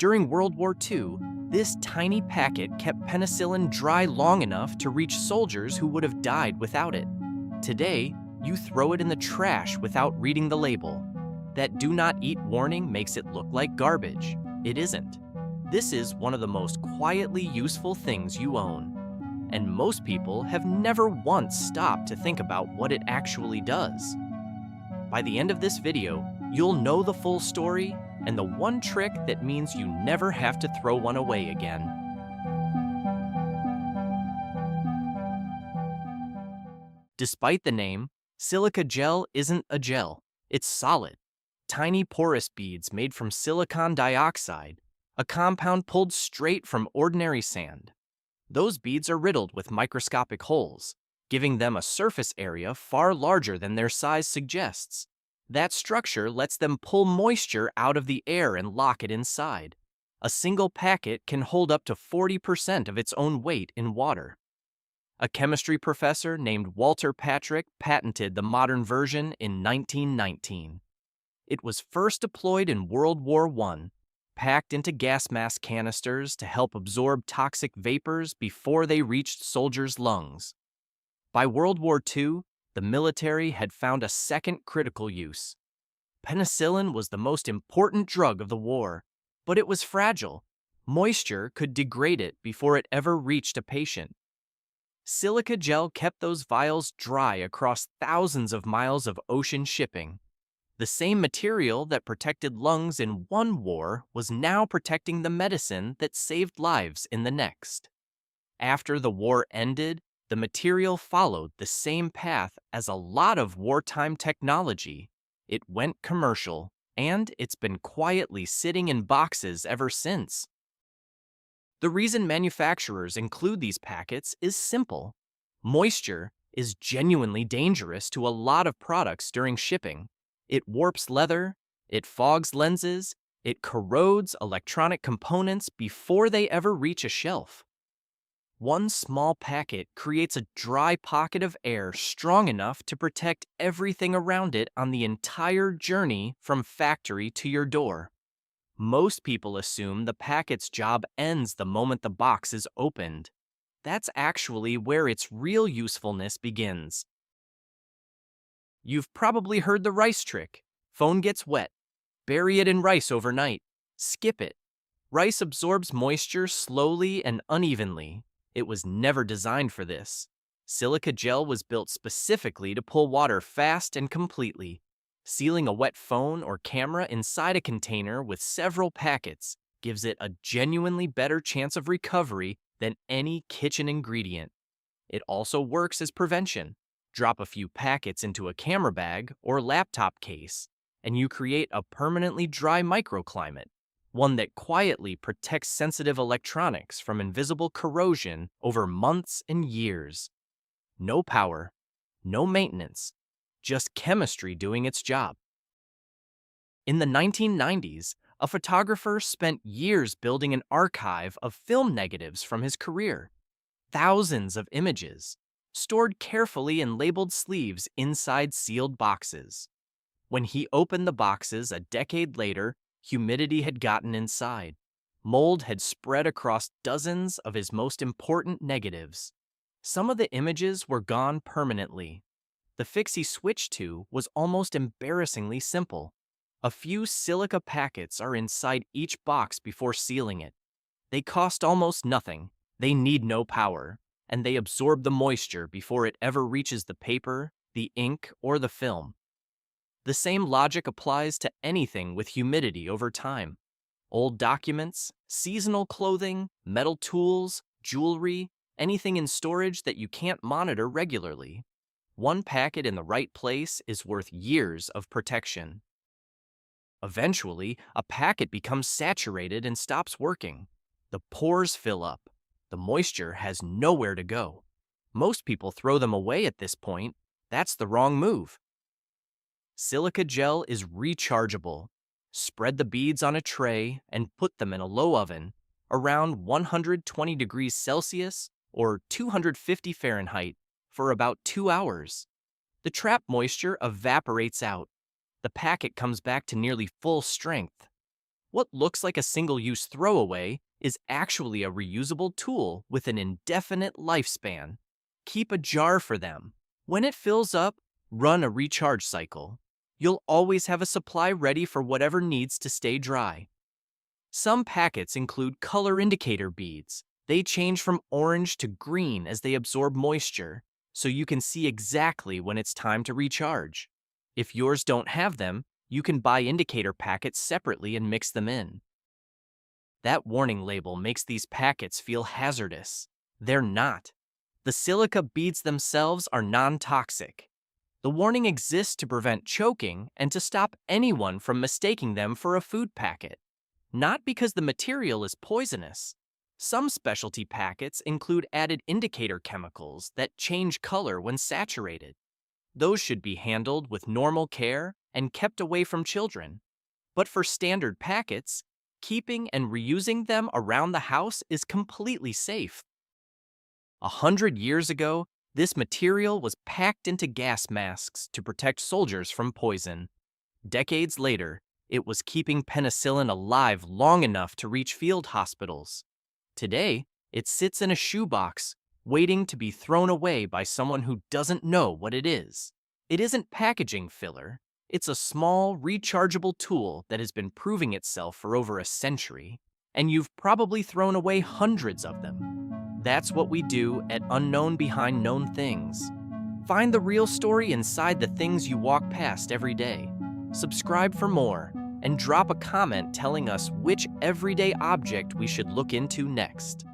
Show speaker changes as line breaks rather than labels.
During World War II, this tiny packet kept penicillin dry long enough to reach soldiers who would have died without it. Today, you throw it in the trash without reading the label. That "do not eat" warning makes it look like garbage. It isn't. This is one of the most quietly useful things you own. And most people have never once stopped to think about what it actually does. By the end of this video, you'll know the full story and the one trick that means you never have to throw one away again. Despite the name, silica gel isn't a gel. It's solid. Tiny porous beads made from silicon dioxide, a compound pulled straight from ordinary sand. Those beads are riddled with microscopic holes, giving them a surface area far larger than their size suggests. That structure lets them pull moisture out of the air and lock it inside. A single packet can hold up to 40% of its own weight in water. A chemistry professor named Walter Patrick patented the modern version in 1919. It was first deployed in World War I, packed into gas mask canisters to help absorb toxic vapors before they reached soldiers' lungs. By World War II, the military had found a second critical use. Penicillin was the most important drug of the war, but it was fragile. Moisture could degrade it before it ever reached a patient. Silica gel kept those vials dry across thousands of miles of ocean shipping. The same material that protected lungs in one war was now protecting the medicine that saved lives in the next. After the war ended, the material followed the same path as a lot of wartime technology. It went commercial, and it's been quietly sitting in boxes ever since. The reason manufacturers include these packets is simple. Moisture is genuinely dangerous to a lot of products during shipping. It warps leather, it fogs lenses, it corrodes electronic components before they ever reach a shelf. One small packet creates a dry pocket of air strong enough to protect everything around it on the entire journey from factory to your door. Most people assume the packet's job ends the moment the box is opened. That's actually where its real usefulness begins. You've probably heard the rice trick. Phone gets wet. Bury it in rice overnight. Skip it. Rice absorbs moisture slowly and unevenly. It was never designed for this. Silica gel was built specifically to pull water fast and completely. Sealing a wet phone or camera inside a container with several packets gives it a genuinely better chance of recovery than any kitchen ingredient. It also works as prevention. Drop a few packets into a camera bag or laptop case, and you create a permanently dry microclimate, one that quietly protects sensitive electronics from invisible corrosion over months and years. No power, no maintenance, just chemistry doing its job. In the 1990s, a photographer spent years building an archive of film negatives from his career. Thousands of images, stored carefully in labeled sleeves inside sealed boxes. When he opened the boxes a decade later, humidity had gotten inside. Mold had spread across dozens of his most important negatives. Some of the images were gone permanently. The fix he switched to was almost embarrassingly simple. A few silica packets are inside each box before sealing it. They cost almost nothing. They need no power, and they absorb the moisture before it ever reaches the paper, the ink, or the film. The same logic applies to anything with humidity over time. Old documents, seasonal clothing, metal tools, jewelry, anything in storage that you can't monitor regularly. One packet in the right place is worth years of protection. Eventually, a packet becomes saturated and stops working. The pores fill up. The moisture has nowhere to go. Most people throw them away at this point. That's the wrong move. Silica gel is rechargeable. Spread the beads on a tray and put them in a low oven, around 120 degrees Celsius or 250 Fahrenheit, for about 2 hours. The trapped moisture evaporates out. The packet comes back to nearly full strength. What looks like a single-use throwaway is actually a reusable tool with an indefinite lifespan. Keep a jar for them. When it fills up, run a recharge cycle. You'll always have a supply ready for whatever needs to stay dry. Some packets include color indicator beads. They change from orange to green as they absorb moisture, so you can see exactly when it's time to recharge. If yours don't have them, you can buy indicator packets separately and mix them in. That warning label makes these packets feel hazardous. They're not. The silica beads themselves are non-toxic. The warning exists to prevent choking and to stop anyone from mistaking them for a food packet, not because the material is poisonous. Some specialty packets include added indicator chemicals that change color when saturated. Those should be handled with normal care and kept away from children. But for standard packets, keeping and reusing them around the house is completely safe. 100 years ago, this material was packed into gas masks to protect soldiers from poison. Decades later, it was keeping penicillin alive long enough to reach field hospitals. Today, it sits in a shoebox, waiting to be thrown away by someone who doesn't know what it is. It isn't packaging filler. It's a small, rechargeable tool that has been proving itself for over a century, and you've probably thrown away hundreds of them. That's what we do at Unknown Behind Known Things. Find the real story inside the things you walk past every day. Subscribe for more, and drop a comment telling us which everyday object we should look into next.